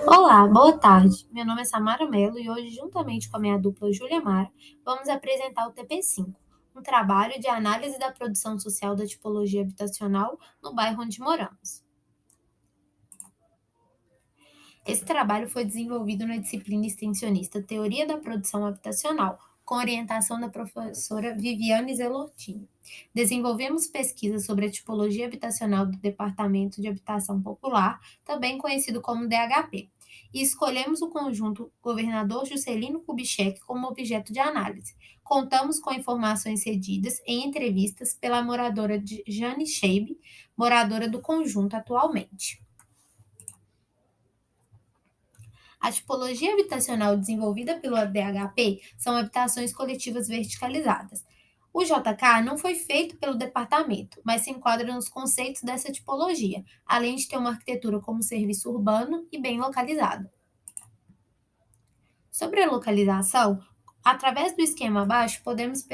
Olá, boa tarde. Meu nome é Samara Mello e hoje, juntamente com a minha dupla Júlia Mara, vamos apresentar o TP5, um trabalho de análise da produção social da tipologia habitacional no bairro onde moramos. Esse trabalho foi desenvolvido na disciplina extensionista Teoria da Produção Habitacional, com orientação da professora Viviane Zelortini. Desenvolvemos pesquisas sobre a tipologia habitacional do Departamento de Habitação Popular, também conhecido como DHP, e escolhemos o conjunto Governador Juscelino Kubitschek como objeto de análise. Contamos com informações cedidas em entrevistas pela moradora Jane Scheib, moradora do conjunto atualmente. A tipologia habitacional desenvolvida pelo DHP são habitações coletivas verticalizadas. O JK não foi feito pelo departamento, mas se enquadra nos conceitos dessa tipologia, além de ter uma arquitetura como serviço urbano e bem localizado. Sobre a localização, através do esquema abaixo, podemos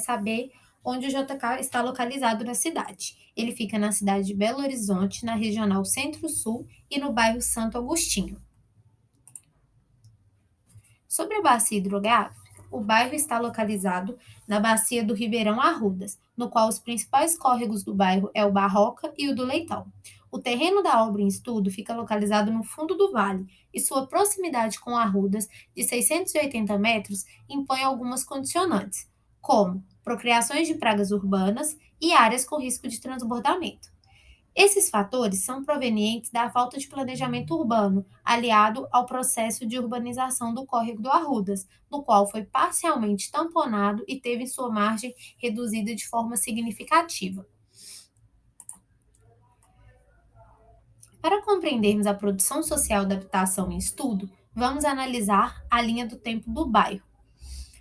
saber onde o JK está localizado na cidade. Ele fica na cidade de Belo Horizonte, na regional Centro-Sul e no bairro Santo Agostinho. Sobre a bacia hidrográfica, o bairro está localizado na bacia do Ribeirão Arrudas, no qual os principais córregos do bairro é o Barroca e o do Leitão. O terreno da obra em estudo fica localizado no fundo do vale e sua proximidade com Arrudas, de 680 metros, impõe algumas condicionantes, como procriações de pragas urbanas e áreas com risco de transbordamento. Esses fatores são provenientes da falta de planejamento urbano, aliado ao processo de urbanização do córrego do Arrudas, no qual foi parcialmente tamponado e teve sua margem reduzida de forma significativa. Para compreendermos a produção social da habitação em estudo, vamos analisar a linha do tempo do bairro,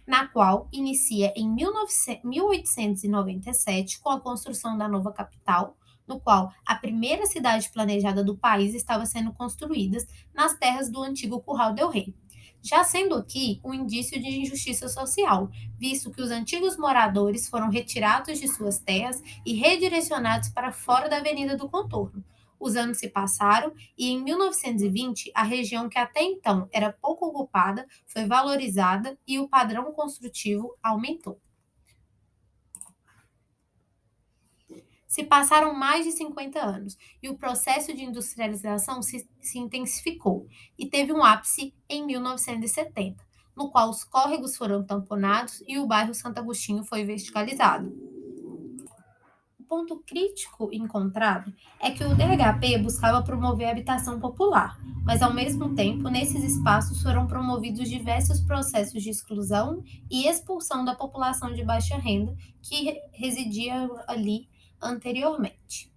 na qual inicia em 1897 com a construção da nova capital, no qual a primeira cidade planejada do país estava sendo construída nas terras do antigo Curral del Rei. Já sendo aqui um indício de injustiça social, visto que os antigos moradores foram retirados de suas terras e redirecionados para fora da Avenida do Contorno. Os anos se passaram e, em 1920, a região que até então era pouco ocupada foi valorizada e o padrão construtivo aumentou. Se passaram mais de 50 anos e o processo de industrialização se intensificou e teve um ápice em 1970, no qual os córregos foram tamponados e o bairro Santo Agostinho foi verticalizado. O ponto crítico encontrado é que o DHP buscava promover a habitação popular, mas ao mesmo tempo, nesses espaços foram promovidos diversos processos de exclusão e expulsão da população de baixa renda que residia ali anteriormente.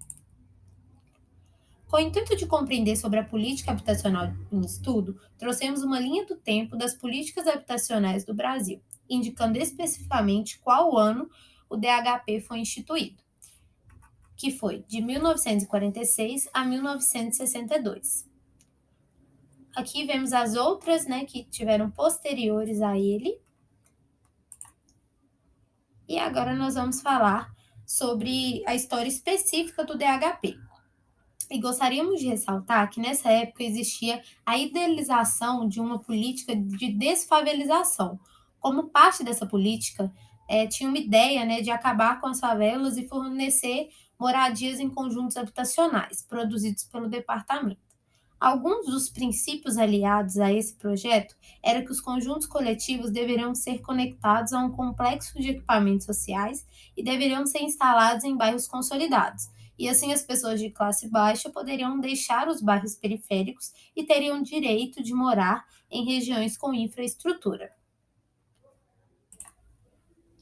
Com o intuito de compreender sobre a política habitacional em estudo, trouxemos uma linha do tempo das políticas habitacionais do Brasil, indicando especificamente qual ano o DHP foi instituído, que foi de 1946 a 1962. Aqui vemos as outras, né, que tiveram posteriores a ele. E agora nós vamos falar sobre a história específica do DHP. E gostaríamos de ressaltar que nessa época existia a idealização de uma política de desfavelização. Como parte dessa política, tinha uma ideia, né, de acabar com as favelas e fornecer moradias em conjuntos habitacionais, produzidos pelo departamento. Alguns dos princípios aliados a esse projeto era que os conjuntos coletivos deveriam ser conectados a um complexo de equipamentos sociais e deveriam ser instalados em bairros consolidados. E assim as pessoas de classe baixa poderiam deixar os bairros periféricos e teriam direito de morar em regiões com infraestrutura.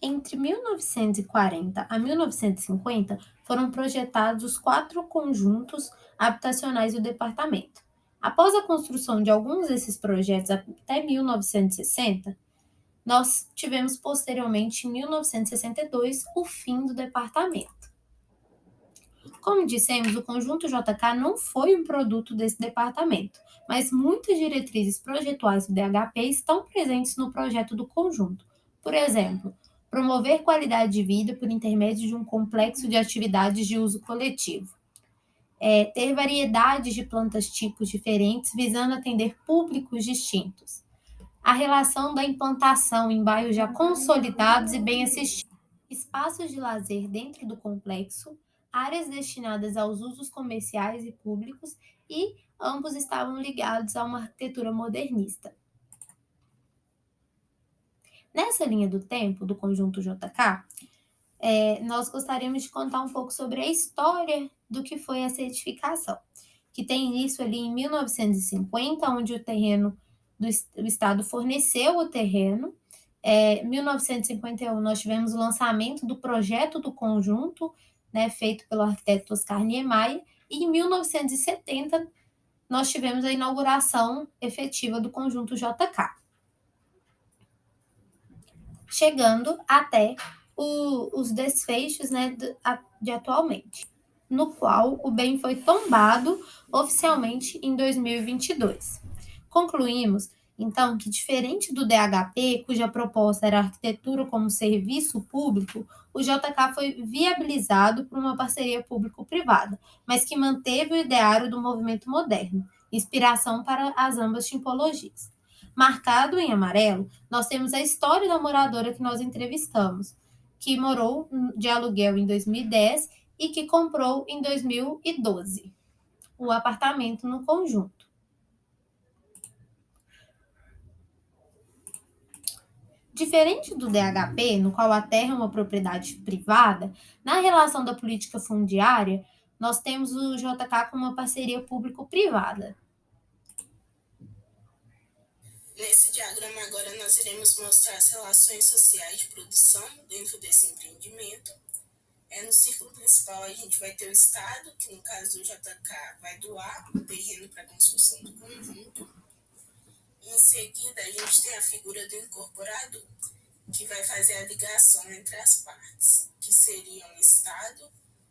Entre 1940 a 1950, foram projetados os 4 conjuntos habitacionais do departamento. Após a construção de alguns desses projetos até 1960, nós tivemos posteriormente, em 1962, o fim do departamento. Como dissemos, o conjunto JK não foi um produto desse departamento, mas muitas diretrizes projetuais do DHP estão presentes no projeto do conjunto. Por exemplo, promover qualidade de vida por intermédio de um complexo de atividades de uso coletivo. ter variedades de plantas tipos diferentes, visando atender públicos distintos. A relação da implantação em bairros já consolidados e bem assistidos. Espaços de lazer dentro do complexo, áreas destinadas aos usos comerciais e públicos, e ambos estavam ligados a uma arquitetura modernista. Nessa linha do tempo do conjunto JK, nós gostaríamos de contar um pouco sobre a história do que foi essa edificação, que tem início ali em 1950, onde o Estado forneceu o terreno. Em 1951, nós tivemos o lançamento do projeto do conjunto, né, feito pelo arquiteto Oscar Niemeyer, e em 1970, nós tivemos a inauguração efetiva do conjunto JK, chegando até os desfechos, né, de atualmente, no qual o bem foi tombado oficialmente em 2022. Concluímos, então, que diferente do DHP, cuja proposta era arquitetura como serviço público, o JK foi viabilizado por uma parceria público-privada, mas que manteve o ideário do movimento moderno, inspiração para as ambas tipologias. Marcado em amarelo, nós temos a história da moradora que nós entrevistamos, que morou de aluguel em 2010 e que comprou em 2012 o apartamento no conjunto. Diferente do DHP, no qual a terra é uma propriedade privada, na relação da política fundiária, nós temos o JK com uma parceria público-privada. Nesse diagrama agora nós iremos mostrar as relações sociais de produção dentro desse empreendimento. No círculo principal a gente vai ter o Estado, que no caso do JK vai doar o terreno para a construção do conjunto. Em seguida a gente tem a figura do incorporado, que vai fazer a ligação entre as partes, que seriam o Estado,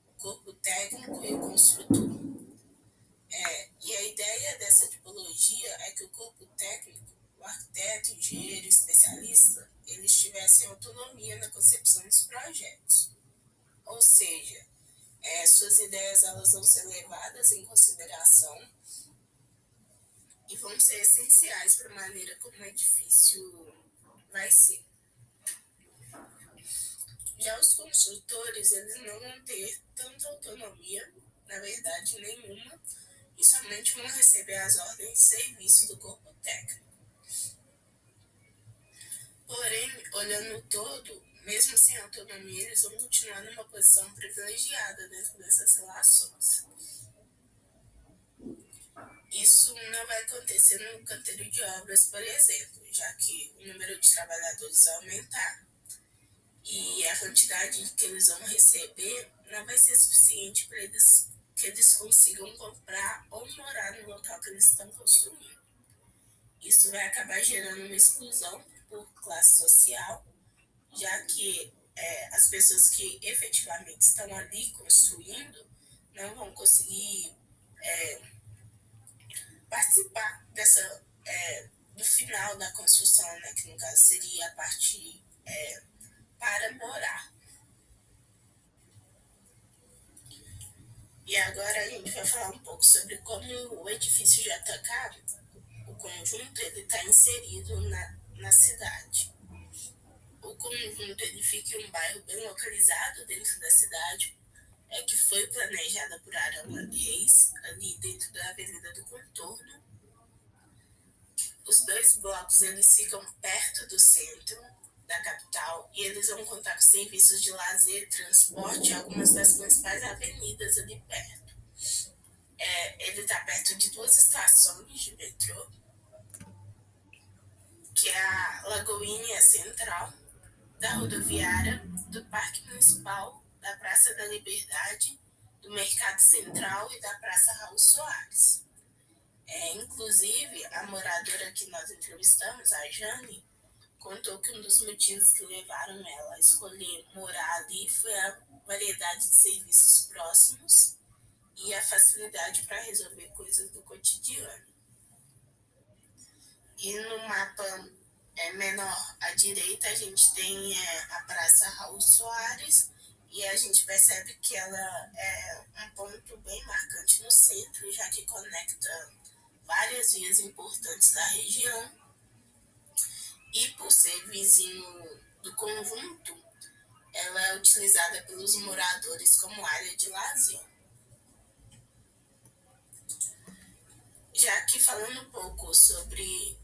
o corpo técnico e o construtor. E a ideia dessa tipologia é que o corpo técnico, o arquiteto, engenheiro, especialista, eles tivessem autonomia na concepção dos projetos. Ou seja, suas ideias elas vão ser levadas em consideração e vão ser essenciais para a maneira como o edifício vai ser. Já os construtores, eles não vão ter tanta autonomia, na verdade nenhuma, e somente vão receber as ordens de serviço do corpo técnico. Porém, olhando o todo, mesmo sem autonomia, eles vão continuar numa posição privilegiada dentro dessas relações. Isso não vai acontecer no canteiro de obras, por exemplo, já que o número de trabalhadores vai aumentar e a quantidade que eles vão receber não vai ser suficiente para que eles consigam comprar ou morar no local que eles estão construindo. Isso vai acabar gerando uma exclusão por classe social, já que as pessoas que efetivamente estão ali construindo não vão conseguir participar do final da construção, né, que no caso seria a parte para morar. E agora a gente vai falar um pouco sobre como o edifício JK, o conjunto, ele está inserido na cidade. O conjunto ele fica em um bairro bem localizado dentro da cidade, que foi planejada por Arama Reis, ali dentro da Avenida do Contorno. Os dois blocos eles ficam perto do centro da capital e eles vão contar com serviços de lazer, transporte e algumas das principais avenidas ali perto. Ele está perto de duas estações de metrô, que é a Lagoinha Central, da rodoviária, do Parque Municipal, da Praça da Liberdade, do Mercado Central e da Praça Raul Soares. Inclusive, a moradora que nós entrevistamos, a Jane, contou que um dos motivos que levaram ela a escolher morar ali foi a variedade de serviços próximos e a facilidade para resolver coisas do cotidiano. E no mapa menor à direita, a gente tem a Praça Raul Soares E a gente percebe que ela é um ponto bem marcante no centro, já que conecta várias vias importantes da região. E por ser vizinho do conjunto, ela é utilizada pelos moradores como área de lazer. Já que falando um pouco sobre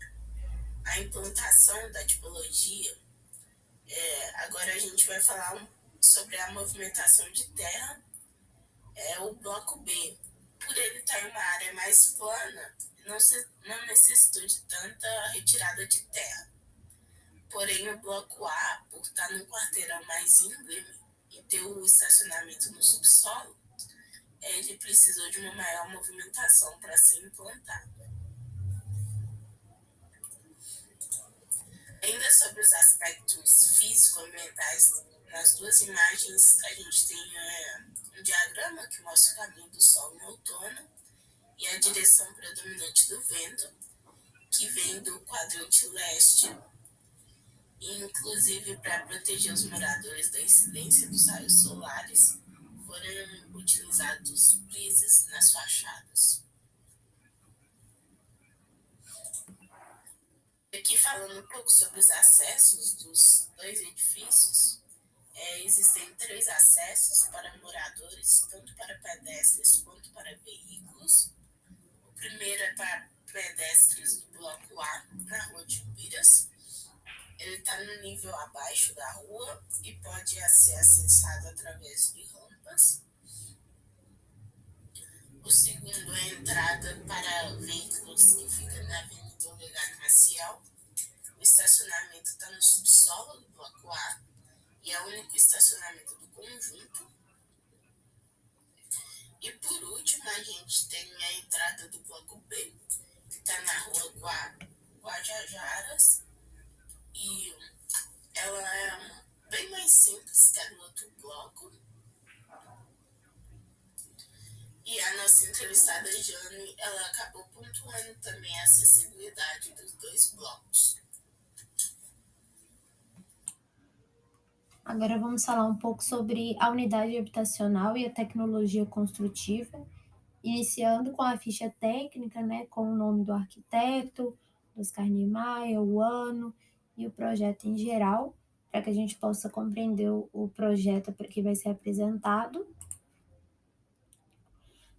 a implantação da tipologia, agora a gente vai falar sobre a movimentação de terra. O bloco B, por ele estar em uma área mais plana, não necessitou de tanta retirada de terra. Porém, o bloco A, por estar num quarteirão mais íngreme e ter o estacionamento no subsolo, ele precisou de uma maior movimentação para ser implantado. Ainda sobre os aspectos físico-ambientais, nas duas imagens a gente tem um diagrama que mostra o caminho do Sol no outono e a direção predominante do vento, que vem do quadrante leste, inclusive para proteger os moradores da incidência dos raios solares, foram utilizados frises nas fachadas. Aqui falando um pouco sobre os acessos dos dois edifícios, existem 3 acessos para moradores, tanto para pedestres quanto para veículos. O primeiro é para pedestres do bloco A, na rua de Ubiras. Ele está no nível abaixo da rua e pode ser acessado através de rampas. O segundo é a entrada para veículos que fica na Avenida Olegário Maciel. O estacionamento está no subsolo do bloco A e é o único estacionamento do conjunto. E por último, a gente tem a entrada do bloco B, que está na rua Guajajaras, e ela é bem mais simples que a do outro bloco. E a nossa entrevistada Jane, ela acabou pontuando também a acessibilidade dos 2 blocos. Agora vamos falar um pouco sobre a unidade habitacional e a tecnologia construtiva, iniciando com a ficha técnica, né, com o nome do arquiteto, Oscar Niemeyer, o ano e o projeto em geral, para que a gente possa compreender o projeto que vai ser apresentado.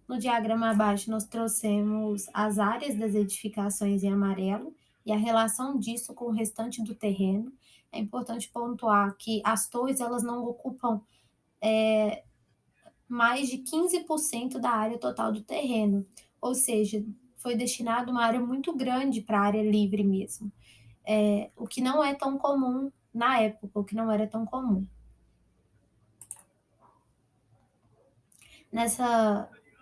No diagrama abaixo, nós trouxemos as áreas das edificações em amarelo e a relação disso com o restante do terreno. É importante pontuar que as torres elas não ocupam mais de 15% da área total do terreno, ou seja, foi destinado uma área muito grande para a área livre mesmo, o que não é tão comum na época, o que não era tão comum.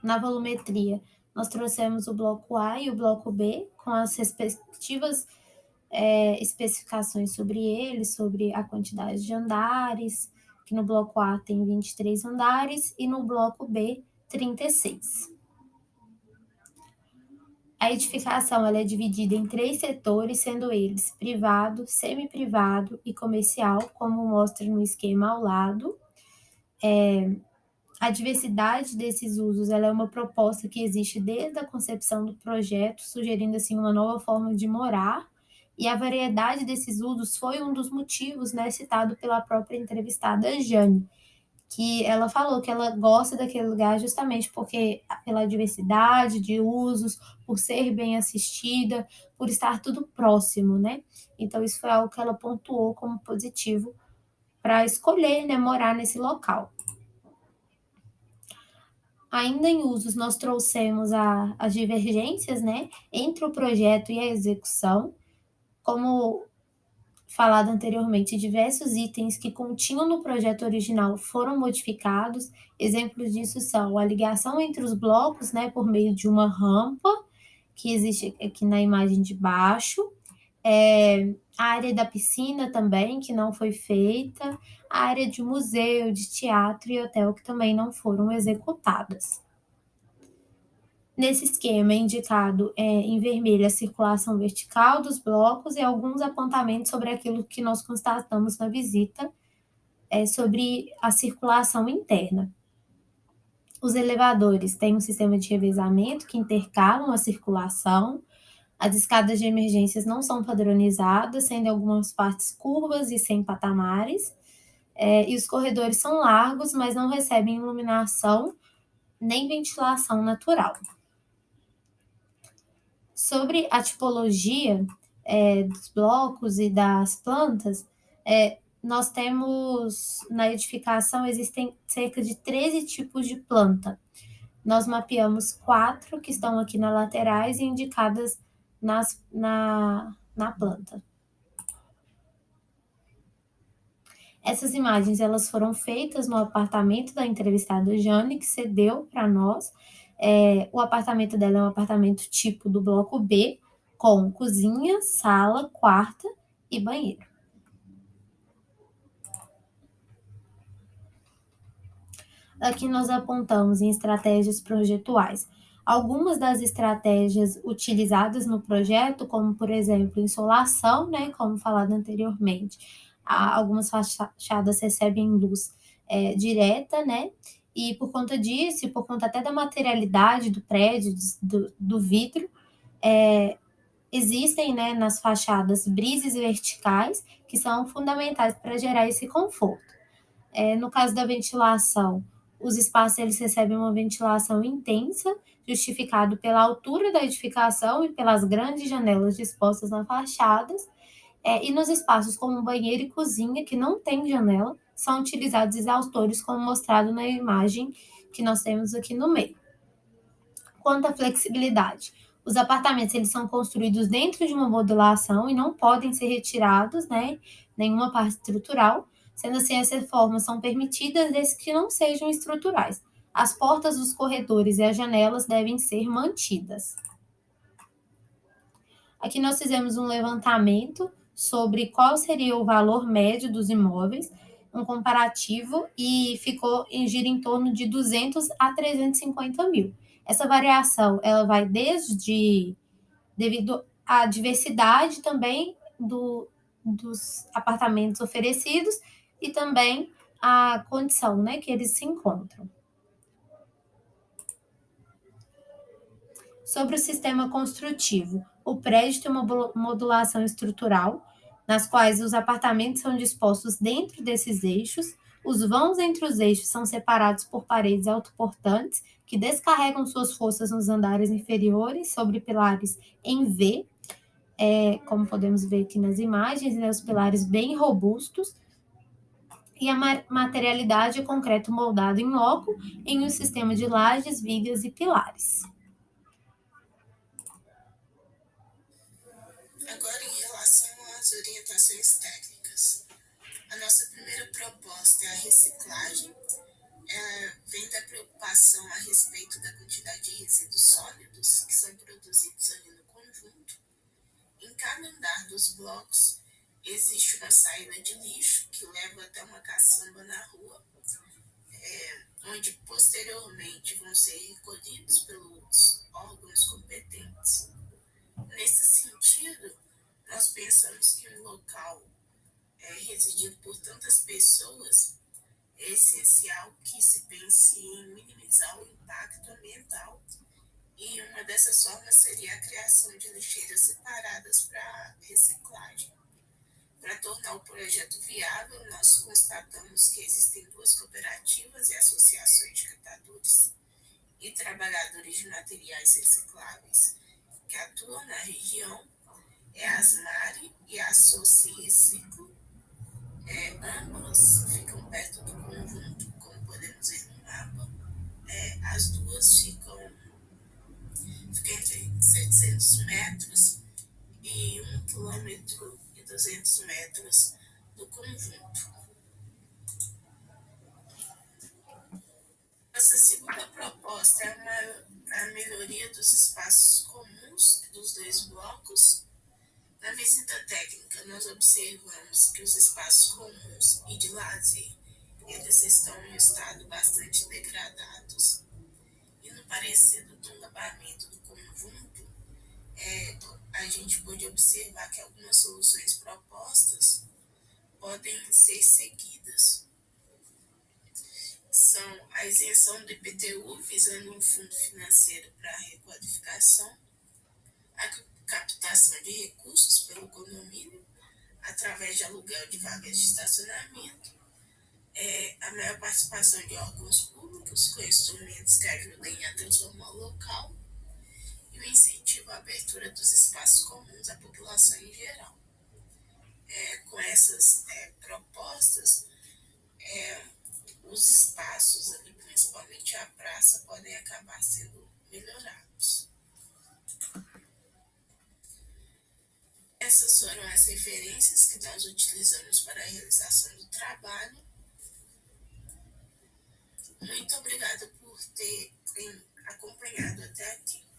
Na volumetria, nós trouxemos o bloco A e o bloco B, com as respectivas especificações sobre eles, sobre a quantidade de andares, que no bloco A tem 23 andares e no bloco B, 36. A edificação ela é dividida em 3 setores, sendo eles privado, semi-privado e comercial, como mostra no esquema ao lado. A diversidade desses usos ela é uma proposta que existe desde a concepção do projeto, sugerindo assim uma nova forma de morar, e a variedade desses usos foi um dos motivos, né, citado pela própria entrevistada Jane, que ela falou que ela gosta daquele lugar justamente porque pela diversidade de usos, por ser bem assistida, por estar tudo próximo, né? Então isso foi algo que ela pontuou como positivo para escolher, né, morar nesse local. Ainda em usos, nós trouxemos as divergências, né, entre o projeto e a execução, como falado anteriormente, diversos itens que continham no projeto original foram modificados. Exemplos disso são a ligação entre os blocos, né, por meio de uma rampa, que existe aqui na imagem de baixo, a área da piscina também, que não foi feita, a área de museu, de teatro e hotel, que também não foram executadas. Nesse esquema é indicado em vermelho a circulação vertical dos blocos e alguns apontamentos sobre aquilo que nós constatamos na visita, sobre a circulação interna. Os elevadores têm um sistema de revezamento que intercalam a circulação. As escadas de emergências não são padronizadas, sendo algumas partes curvas e sem patamares. E os corredores são largos, mas não recebem iluminação nem ventilação natural. Sobre a tipologia dos blocos e das plantas, nós temos, na edificação, existem cerca de 13 tipos de planta. Nós mapeamos 4 que estão aqui nas laterais e indicadas na planta. Essas imagens elas foram feitas no apartamento da entrevistada Jane, que cedeu para nós. O apartamento dela é um apartamento tipo do bloco B, com cozinha, sala, quarto e banheiro. Aqui nós apontamos em estratégias projetuais. Algumas das estratégias utilizadas no projeto, como por exemplo, insolação, né, como falado anteriormente. Algumas fachadas recebem luz direta, né, e por conta disso, e por conta até da materialidade do prédio, do vidro, existem, né, nas fachadas brises verticais, que são fundamentais para gerar esse conforto. No caso da ventilação, os espaços eles recebem uma ventilação intensa, justificado pela altura da edificação e pelas grandes janelas dispostas nas fachadas. E nos espaços como banheiro e cozinha, que não tem janela, são utilizados exaustores, como mostrado na imagem que nós temos aqui no meio. Quanto à flexibilidade, os apartamentos eles são construídos dentro de uma modulação e não podem ser retirados, né, nenhuma parte estrutural. Sendo assim, essas formas são permitidas desde que não sejam estruturais. As portas dos corredores e as janelas devem ser mantidas. Aqui nós fizemos um levantamento sobre qual seria o valor médio dos imóveis, um comparativo, e gira em torno de 200 a 350 mil. Essa variação ela vai devido à diversidade também dos apartamentos oferecidos e também a condição, né, que eles se encontram. Sobre o sistema construtivo, o prédio tem uma modulação estrutural, nas quais os apartamentos são dispostos dentro desses eixos, os vãos entre os eixos são separados por paredes autoportantes, que descarregam suas forças nos andares inferiores sobre pilares em V, como podemos ver aqui nas imagens, né, os pilares bem robustos, e a materialidade é concreto moldado em loco em um sistema de lajes, vigas e pilares. Agora, em relação às orientações técnicas. A nossa primeira proposta é a reciclagem. Vem da preocupação a respeito da quantidade de resíduos sólidos que são produzidos ali no conjunto. Em cada andar dos blocos existe uma saída de lixo que leva até uma caçamba na rua, onde posteriormente vão ser recolhidos pelos órgãos competentes. Nesse sentido, nós pensamos que um local residido por tantas pessoas é essencial que se pense em minimizar o impacto ambiental, e uma dessas formas seria a criação de lixeiras separadas para reciclagem. Para tornar o projeto viável, nós constatamos que existem 2 cooperativas e associações de catadores e trabalhadores de materiais recicláveis que atuam na região, a Asmari e a Associ Reciclo. Ambas ficam perto do conjunto, como podemos ver no mapa. As duas ficam entre 700 metros e 1 quilômetro e 200 metros do conjunto. Nossa segunda proposta é a melhoria dos espaços comuns dos 2 blocos. Na visita técnica, nós observamos que os espaços comuns e de lazer, eles estão em um estado bastante degradados. E no parecer do tombamento do conjunto, a gente pode observar que algumas soluções propostas podem ser seguidas. são a isenção do IPTU, visando um fundo financeiro para a requalificação, a captação de recursos pelo condomínio, através de aluguel de vagas de estacionamento, a maior participação de órgãos públicos com instrumentos que ajudem a transformar o local e o incentivo à abertura dos espaços comuns à população em geral. Com essas propostas, os espaços ali, principalmente a praça, podem acabar sendo melhorados. Essas foram as referências que nós utilizamos para a realização do trabalho. Muito obrigada por terem acompanhado até aqui.